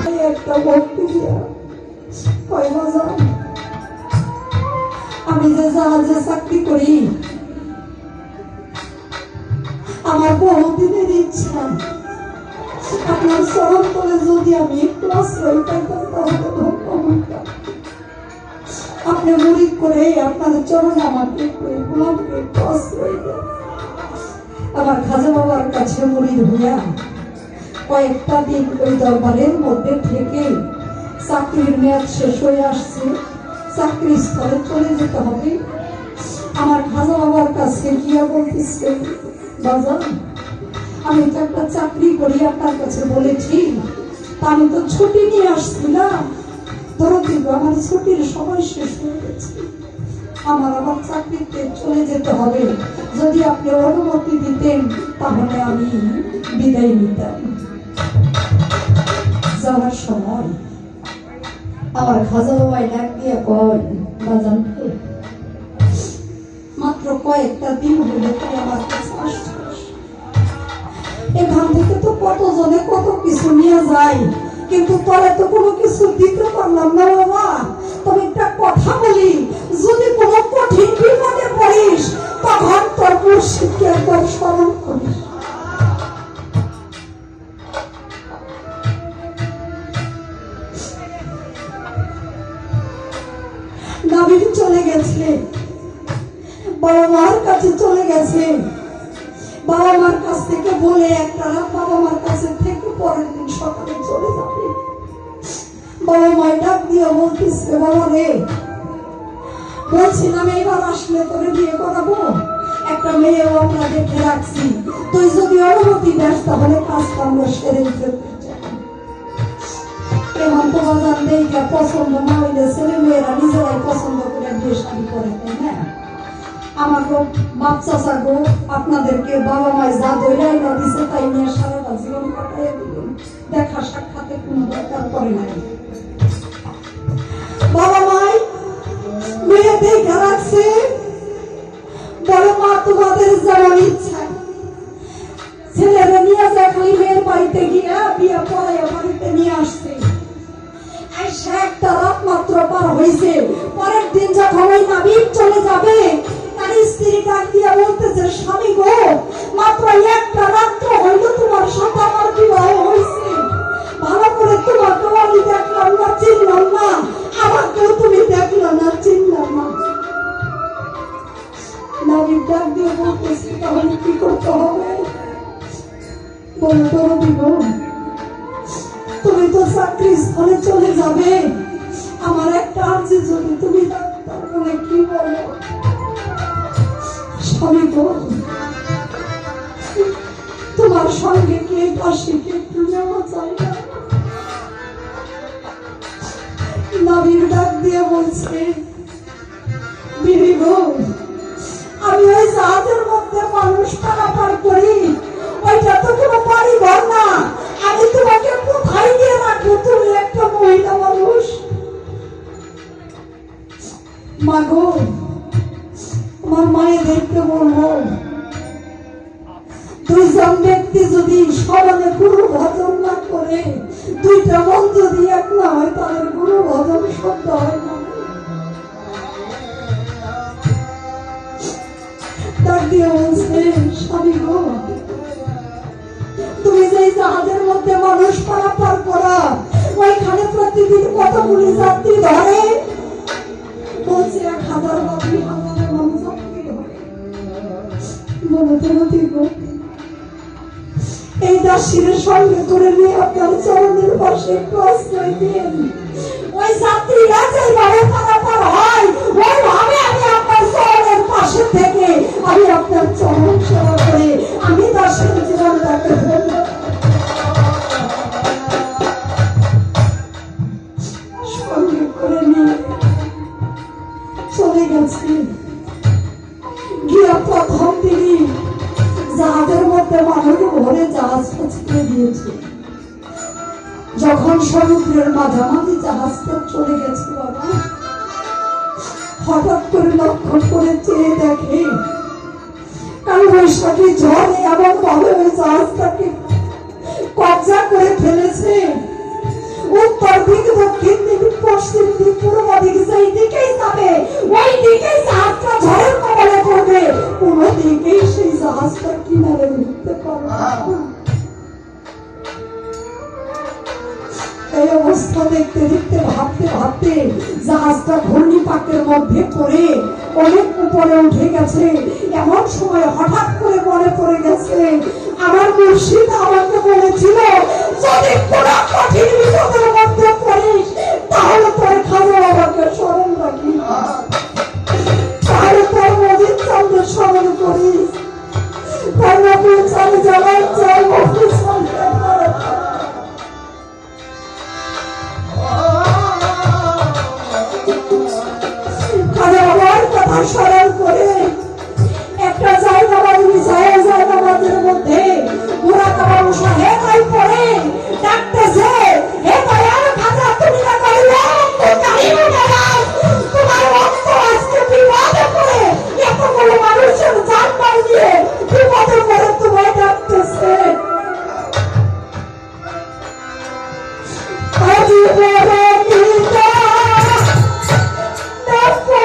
গায়ে একটা ভক্তি দিয়া কয় বাজান, আমি যে জাহাজে চাকরি করি, আমার বহুদিনের ইচ্ছা আপনার চরণ করে যদি আমি একটু আশ্রয় পাইতাম তাহলে ধন্য হইতাম। আপনি মুরিদ করে আপনার চরণ আমাকে গোলামকে একটু আশ্রয় দেন। আমার খাজা বাবার কাছে মুরিদ হইয়া কয়েকটা দিন ওই দরবারের মধ্যে থেকে চাকরির মেয়াদ শেষ হয়ে আসছে, চাকরি স্থলে চলে যেতে হবে। আমার খাজা বাবার কাছে গিয়া বলতেছে, বাজান আমি তো একটা চাকরি করি, আপনার কাছে বলেছি আমি তো ছুটি নিয়ে আসছিলাম, ধরো দিব আমার ছুটির সময় শেষ হয়ে গেছে, আমার আবার চাকরিতে চলে যেতে হবে, যদি আপনি অনুমতি দিতেন তাহলে আমি বিদায় নিতাম। যাওয়ার সময় আমার খাজা বাবাই ডাক দিয়ে কয়, বাজান মাত্র কয়েকটা দিন হলে তুই আমার কাছে আসছিস, এখান থেকে তো কতজনে কত কিছু নিয়ে যায়, কিন্তু তোরা তো কোনো কিছু দিতে পারলাম না বাবা। তবে একটা কথা বলি, যদি কোনো কঠিন বিপদে পড়িস তখন তোর মুর্শিদকে একবার স্মরণ করিস। নাবিল চলে গেছে, বাবা মার কাছে চলে গেছে, বাবা মার কাছ থেকে বলে একটা রাত বাবা মার কাছে থেকে পরের দিন সকালে চলে যাবে। বাবা মায় ডাক দিয়ে বলতেছে, বাবা রে বলছিলাম এবার আসলে তোরে বিয়ে করাবো, একটা মেয়েও আমরা দেখে রাখছি, তুই যদি অনুমতি দেস তাহলে কাজ কর্ম সেরে দিতে চাই। হেমন্ত বাজার দেখে পছন্দ না হইলে ছেলে মেয়েরা নিজেরাই পছন্দ করে বিয়ে শাদী করে, তাই না? আমাকে বাচ্চা চাগো আপনাদেরকে বাবা মায় যা দৈরাই না দিছে তাই নিয়ে সারাটা জীবন কাটাইয়া দিলেন, দেখা সাক্ষাতে কোনো দরকার পড়ে নাই। বাবা মাই মেয়ে দেখে রাখছে, বলে মা তোমাদের যেমন ইচ্ছা, ছেলেরা নিয়ে যায় খালি মেয়ের বাড়িতে গিয়া বিয়ে পড়াইয়া বাড়িতে নিয়ে আসছে। একটা রাত মাত্র পার হয়েছে, পরের দিন যখন ওই নাবিক চলে যাবে তার স্ত্রী ডাক দিয়ে বলতেছে, স্বামী গো মাত্র একটা রাত্র হইল তোমার সাথে আমার বিবাহ হয়েছে, ভালো করে তোমাকে আমি দেখলাম না, চিনলাম না, আমাকেও তুমি দেখলাম না, চিনলাম না। নাবিক ডাক দিয়ে বলতেছে, তাহলে কি করতে হবে? বলে তোর দিব, তুমি তো চাকরি স্থলে চলে যাবে, আমার একটা আর্জি যদি তুমি তারপরে কি বলো? স্বামী গো তোমার সঙ্গে কে কাশিকে একটু নেওয়া যায় না? নাবির ডাক দিয়ে বলছে, বিবি গো আমি ওই জাহাজের মধ্যে মানুষ পারাপার করি, ওইটা তো কোনো বাড়ি ঘর না, আমি তোমাকে কোথায় নিয়ে রাখবো? তুমি একটা মহিলা মানুষ। মা গো আমার মায়ের দেখতে বলবো, দুইজন ব্যক্তি যদি সমানে গুরু ভজন না করে, দুইটা মন যদি এক না হয় তাদের গুরু ভজন শব্দ হয় না। ডাক দিয়ে বলছে, স্বামী গো তুমি যে জাহাজের মধ্যে মানুষ পারাপার করা, ওইখানে প্রতিদিন কতগুলি যাত্রী ধরে? বলছে 1000 বা 2000 মানুষ যাত্রী ধরে। বলে তুমি দিব এই দাসীর সঙ্গে করে নিয়ে আপনার চরণের পাশে একটু আশ্রয় দিন, ওই যাত্রীরা যেভাবে পারাপার হয় ওইভাবে আমি আপনার চরণের পাশে থেকে আমি আপনার চরণ সেবা করে আমি দাসের জীবনটাকে সঙ্গে করে নিয়ে চলে গেছি। গিয়া প্রথম তিনি জাহাজের মধ্যে মানুষ ভরে জাহাজটা ছেড়ে দিয়েছে। যখন সমুদ্রের মাঝামাঝি জাহাজটা চলে গেছে বাবা, হঠাৎ করে লক্ষ্য করে চেয়ে দেখে কালবৈশাখী ঝড়ে এমন ভাবে ওই জাহাজটাকে কবজা করে ফেলেছে। ওই অবস্থা দেখতে দেখতে ভাবতে ভাবতে জাহাজটা ঘূর্ণিপাকের মধ্যে পড়ে অনেক উপরে উঠে গেছে। এমন সময় হঠাৎ করে মনে পড়ে গেছে আমার মুর্শিদ আমাকে বলেছিল, যদি কোনো কঠিন বিপদের মধ্যে পড়িস তাহলে তোর খাজা বাবাকে স্মরণ রাখি, তাহলে তোর মদির চাঁদের স্মরণ করিস, তার নবীর চাঁদ জ্বালাই চাই মফিজ খাজা বাবার কথা স্মরণ করে একটা জায়গাবাদ মিশায় জায়গাবাদের মধ্যে ঘোড়া কাবাব সাহেব আই পড়ে ডাকতেছে, হে দয়াল খাজা তুমি না কইলে কারিমে গেলাম, তোমার ভক্ত আজকে বিপদে পড়ে এতগুলো মানুষের জান মাল দিয়ে বিপদে পড়ে তোমায় ডাকতেছে। আজি বড় নিতা দেখো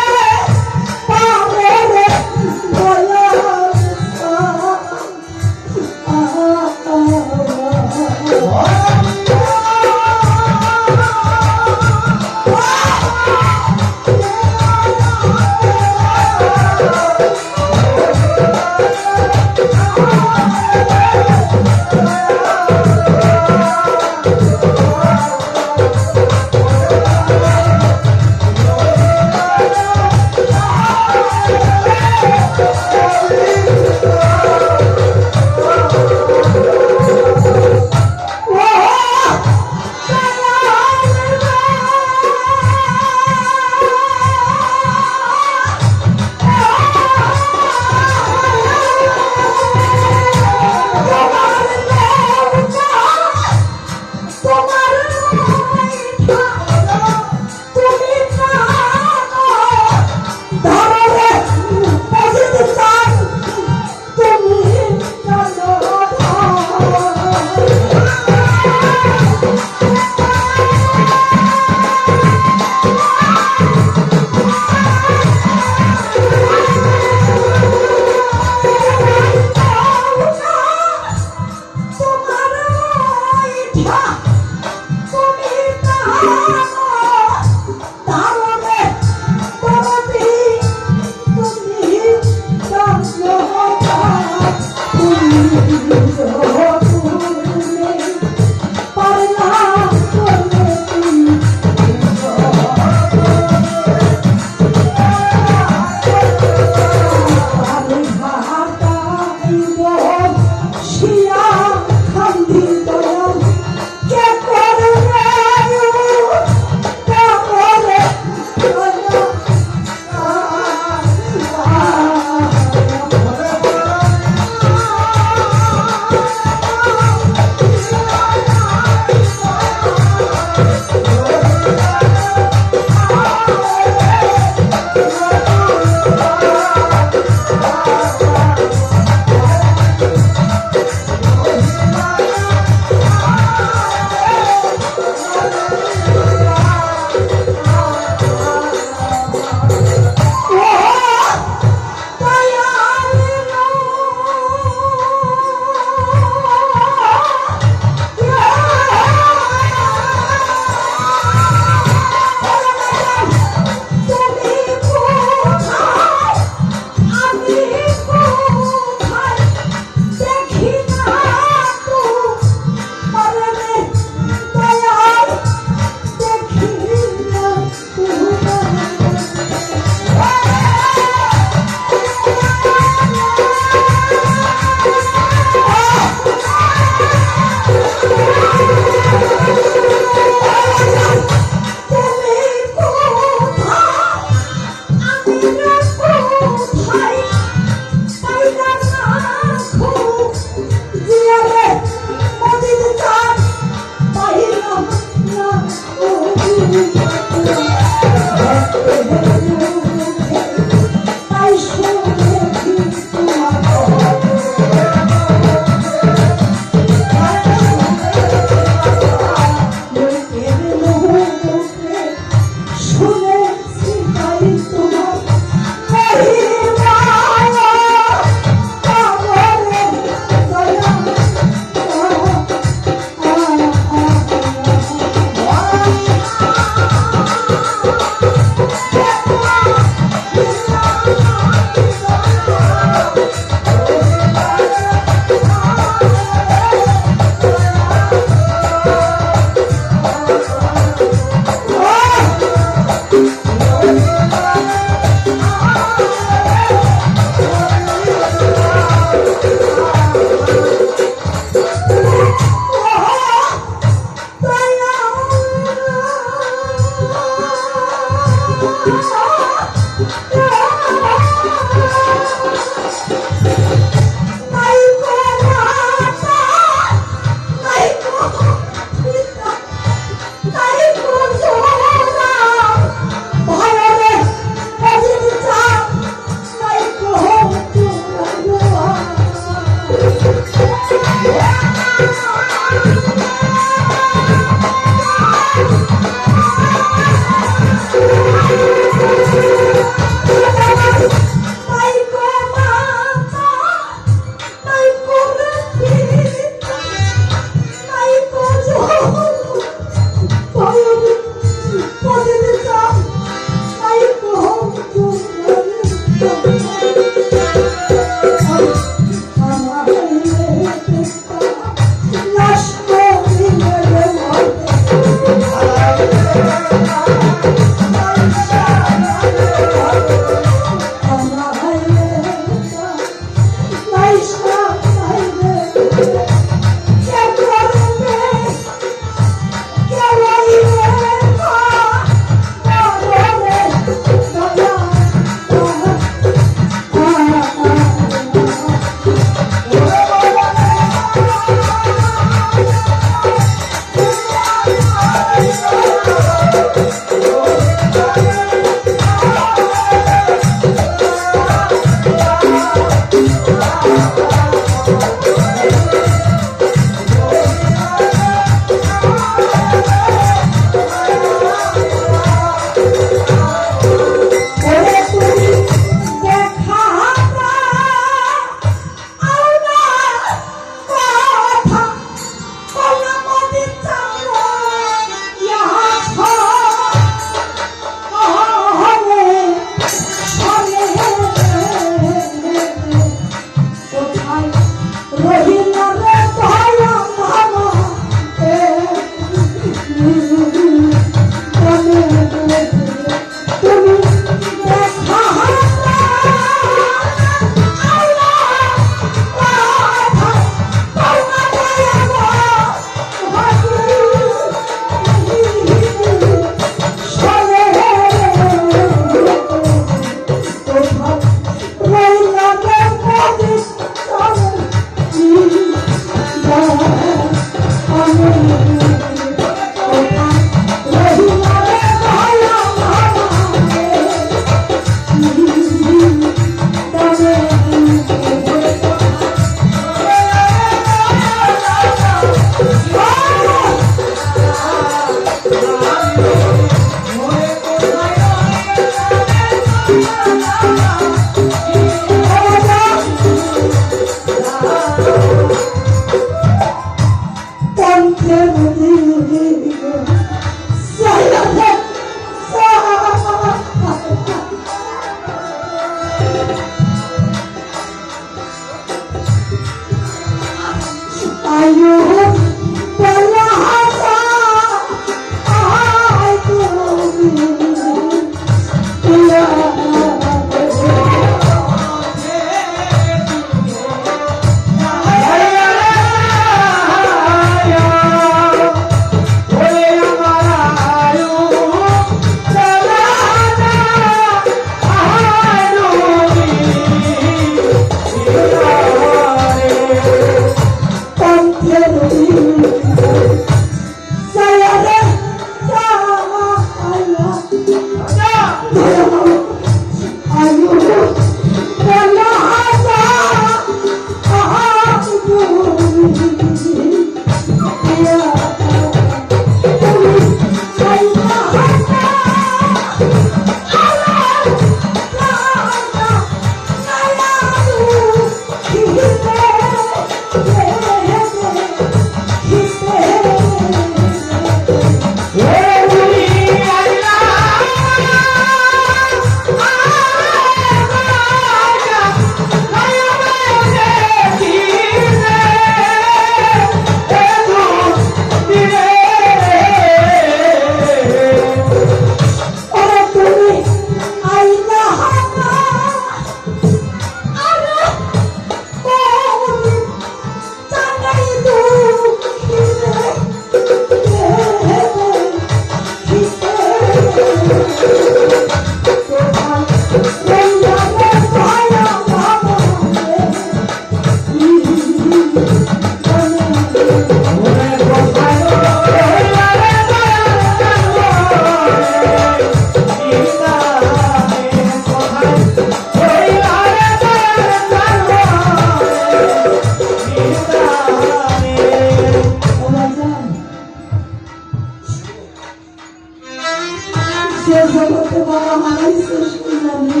যে জগতে বাবা হারাইছে সে জানে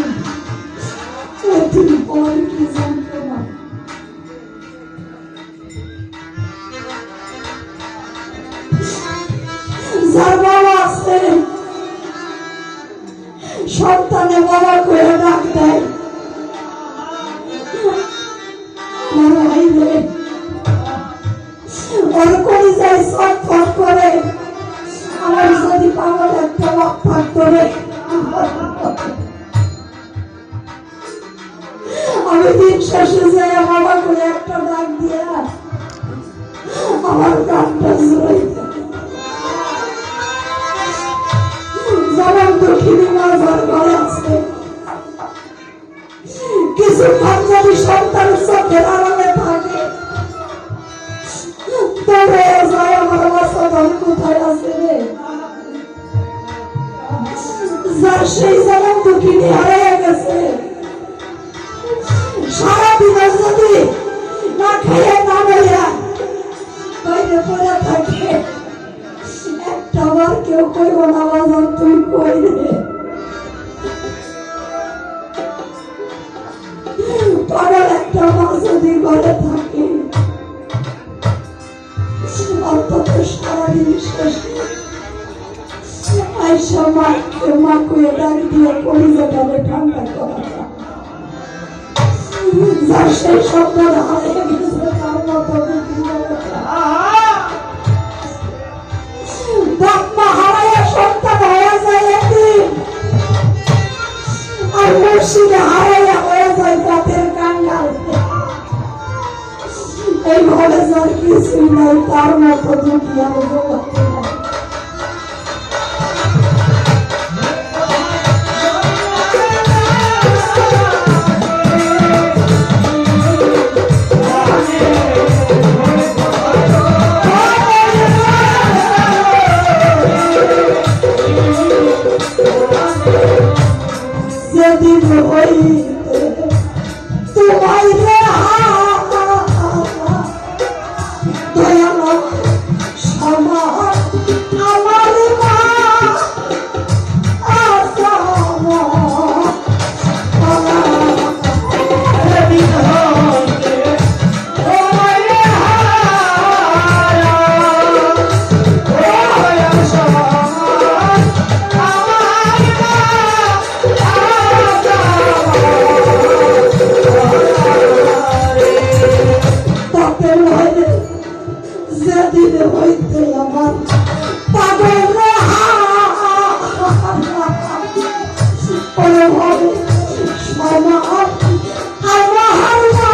এদিন পর কি জানতো না। যার বাবা আছে সন্তানে বাবা করে ডাক দেয়, ওর করে যায় ছটফট করে। আমার যদি পাগল একটা বাপ থাকতো রে, আমি দিন শেষে যাই বাবা করে একটা ডাক দিয়া আমার গানটা জোরাই যেমন দক্ষিণী মাঝার ঘরে আছে কিছু পাঞ্জাবি সন্তানের চোখের আড়ালে থাকে, তবে যায় আমার বাচ্চা কোথায় আছে রে, যার সেই যেমন দক্ষিণী হারিয়ে গেছে সারাদিন যদি না খেয়ে না বইয়া বাইরে পড়ে থাকে, একটা বার কেউ কইব না বাজার তুই কই রে, পাগল একটা মা যদি ঘরে থাকে অন্তত সারাদিন শেষে আইসা মাকে মা কয়ে ডাক দিয়ে কলিজাটাকে ঠান্ডা করা যায়। যার সেই সন্তান হারিয়ে গেছে তার মতো বাপ মা হারাইয়া সন্তান হয়ে যায় একদিন, আর মুর্শিদে হারাইয়া হয়ে যায় জাতের কাঙ্গাল। এই ঘরে যার কিছুই নাই তার মতো দুঃখী আর জগতে নাই। যেদিন হইতে তোমায় রে দয়াল সমা আমার মা আশা যেদিন হইতে আমার পাগল হবে সমা আমার আশা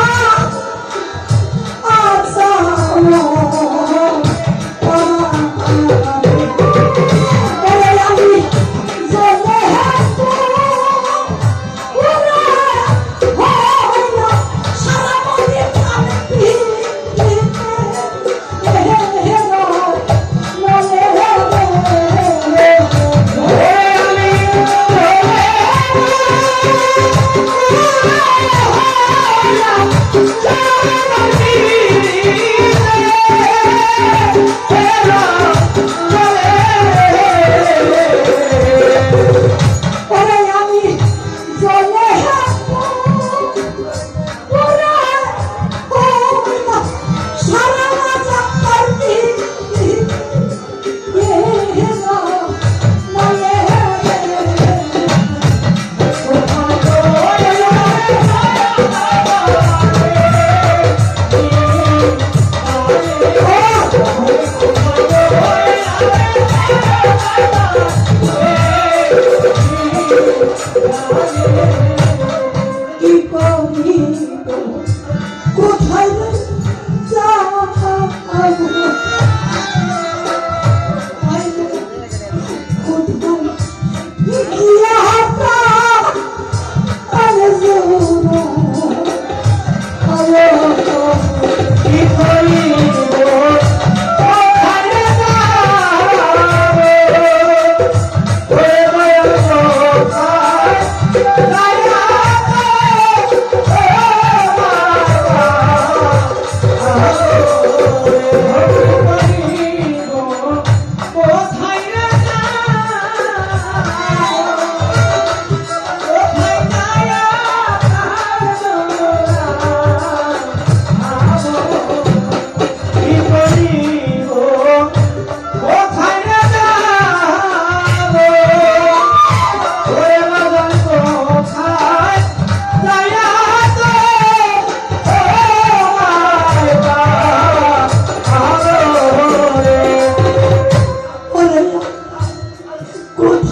Bye.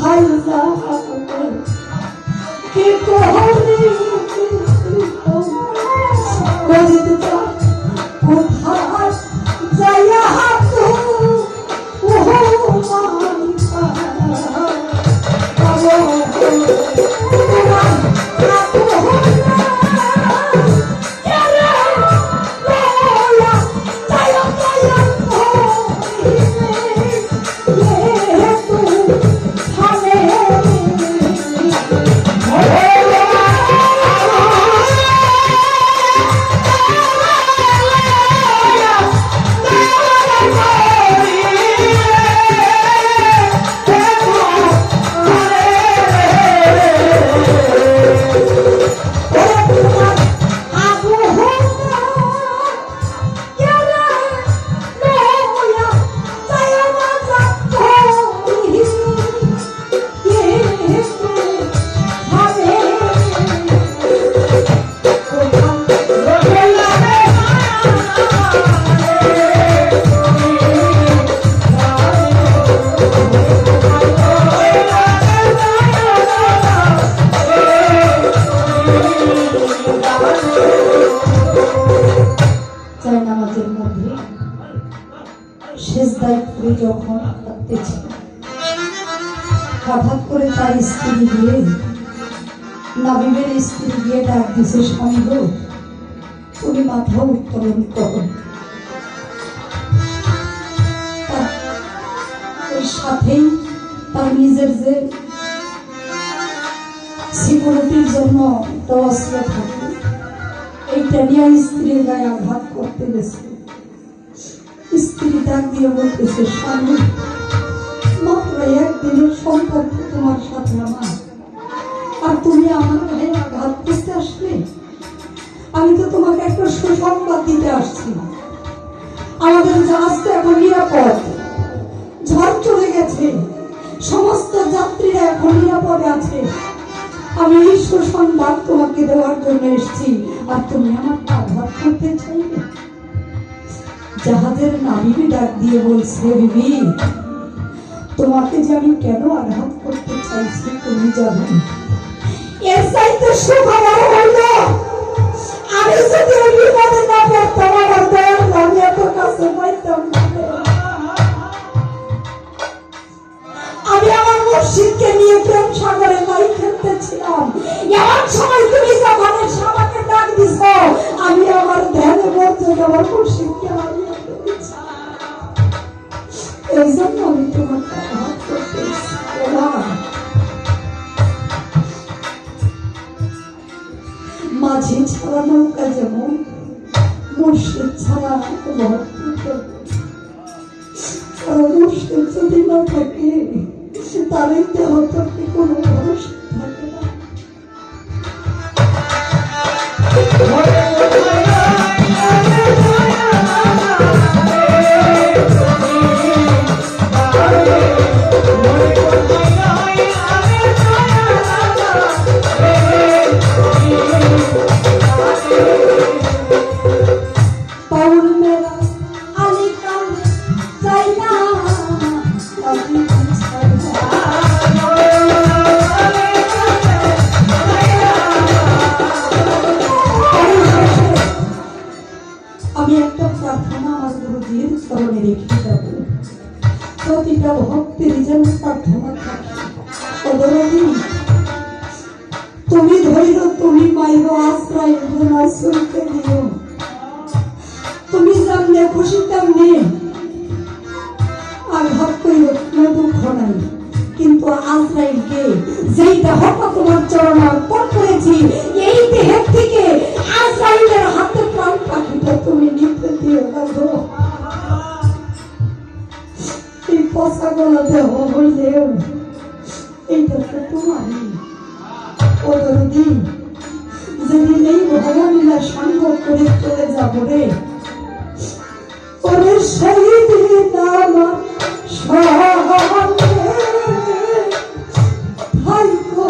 হাল যাবে কে কোহরে বলিতে যা কোথায় যাইয়া হাতু ওহো মানিকা বাবো তোমার হাতু হইলা কেরে লয়া যাইয়া যাইয়া হইলে তু থামে নামাজের মধ্যে সেজদায় পড়ে যখন কাঁদতেছিল হঠাৎ করে তার স্ত্রী গিয়ে নবীনের স্ত্রী গিয়ে ডাক দিছে স্বামী গো তুমি মাথা উত্তোলন করো ওই সাথেই তার নিজের যে সিকিউরিটির জন্য একটা অস্ত্র থাকে এইটা নিয়ে স্ত্রীর গায়ে আঘাত করতে গেছে স্ত্রী ডাক দিয়ে বলতেছে স্বামী মাত্র একদিনের সম্পর্ক তোমার সাথে আমার আর তুমি আমার গায়ে আঘাত করতে আসলে আমি তো তোমাকে একটা সুসংবাদ দিতে আসছি আমাদের জাহাজটা এখন নিরাপদ ঝড় চলে গেছে সমস্ত যাত্রীরা এখন নিরাপদে আছে আমি এই সুসংবাদ তোমাকে দেওয়ার জন্য এসেছি আর তুমি আমার আঘাত করতে চাইবে জাহাজের নাবিক ডাক দিয়ে বলছে বিবি তোমাকে যে আমি কেন আঘাত করতে চাইছি তুমি জানো এর চাইতে সুখবর হইল আমি যদি ওই বিপদে না পড়তাম আমার দয়াল আমি এত কাছে পাইতাম না আমি আমার মুর্শিদকে নিয়ে প্রেম সাগরে নদী খেলতেছিলাম এমন সময় তুমি যখন আমাকে ডাক দিছ আমি আমার ধ্যানে বলতে আমার মুর্শিদকে হারিয়ে ফেলেছি এই জন্য আমি তোমাকে আঘাত করতেছি মাঝি ছাড়া নৌকা যেমন মুর্শিদ ছাড়া মুর্শিদ যদি না থাকে তার দেহ থেকে কোনো ভরসা থাকে না প্রতিটা ভক্তের যেন প্রার্থনা থাকে তুমি ধৈর্য তুমি পাইব আশ্রয় শুনতে দিও তুমি জানলে খুশি তেমনি আঘাত করিল কোনো দুঃখ নাই কিন্তু আশ্রয়কে যেই দেহটা তোমার চরণ অর্পণ করেছি এই দেহের থেকে আশ্রয়ের হাতে প্রাণ পাখিটা তুমি নিতে দিও না পচা গলা দেহ হইলেও এইটা তো তোমারই ওদিন যেদিন এই ভগবানীরা সঙ্গ করে চলে যাব রে ওরে শহীদ আমার সঙ্গে থাইকো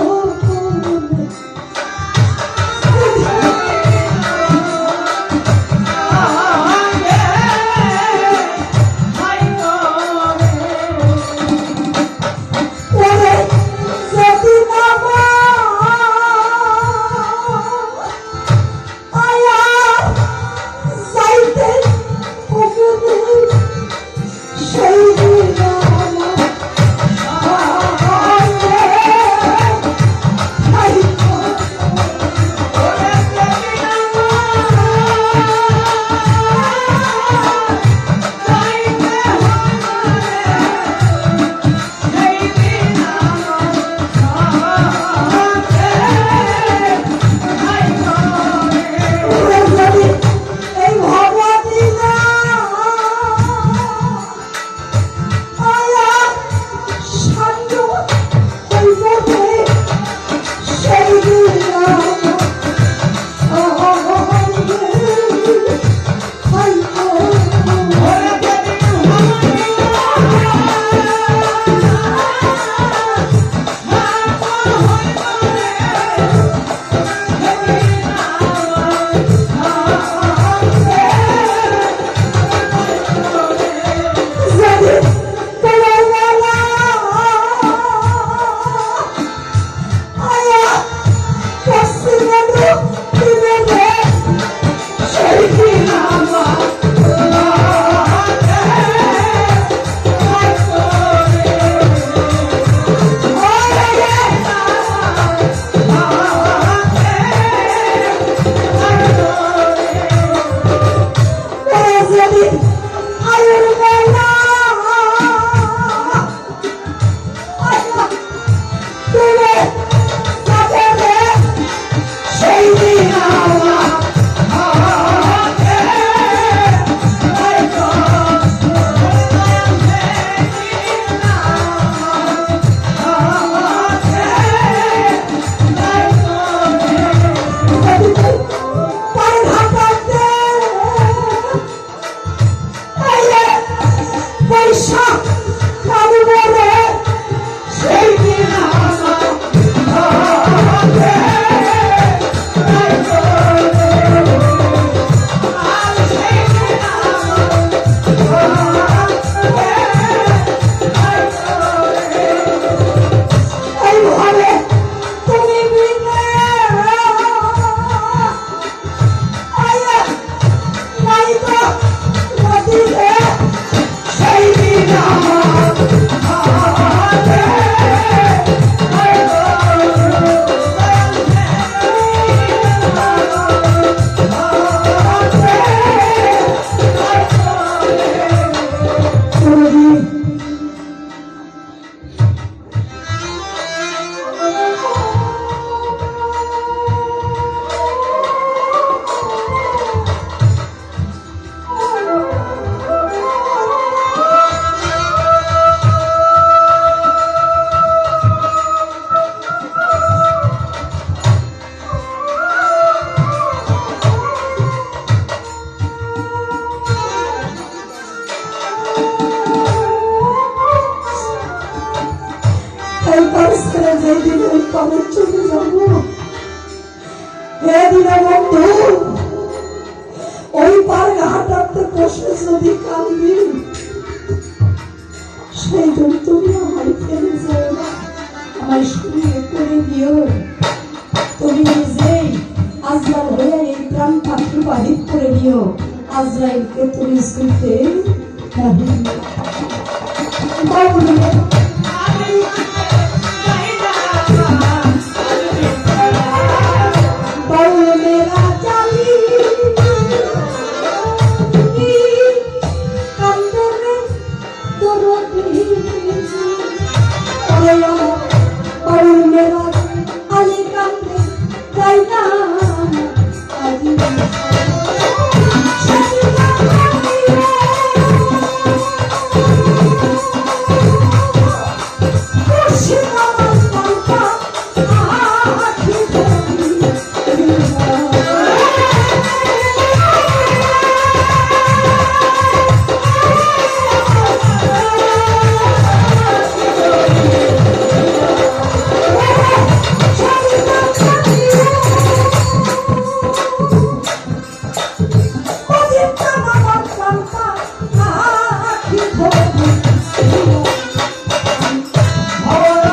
ওই পার ছেড়ে যেদিন ওই পারে চলে যাবো, এদিনে বন্ধু ওই পার হাঁটাতে বসে যদি কান্দি, সেই দিন তুমি আমায় ফেলে যাও না, আমায় সঙ্গে করে দিও। তুমি নিজেই আজরাইল হয়ে এই প্রাণ পাখি বাহির করে নিও। আজরাইলকে তুমি শুনতে Oh,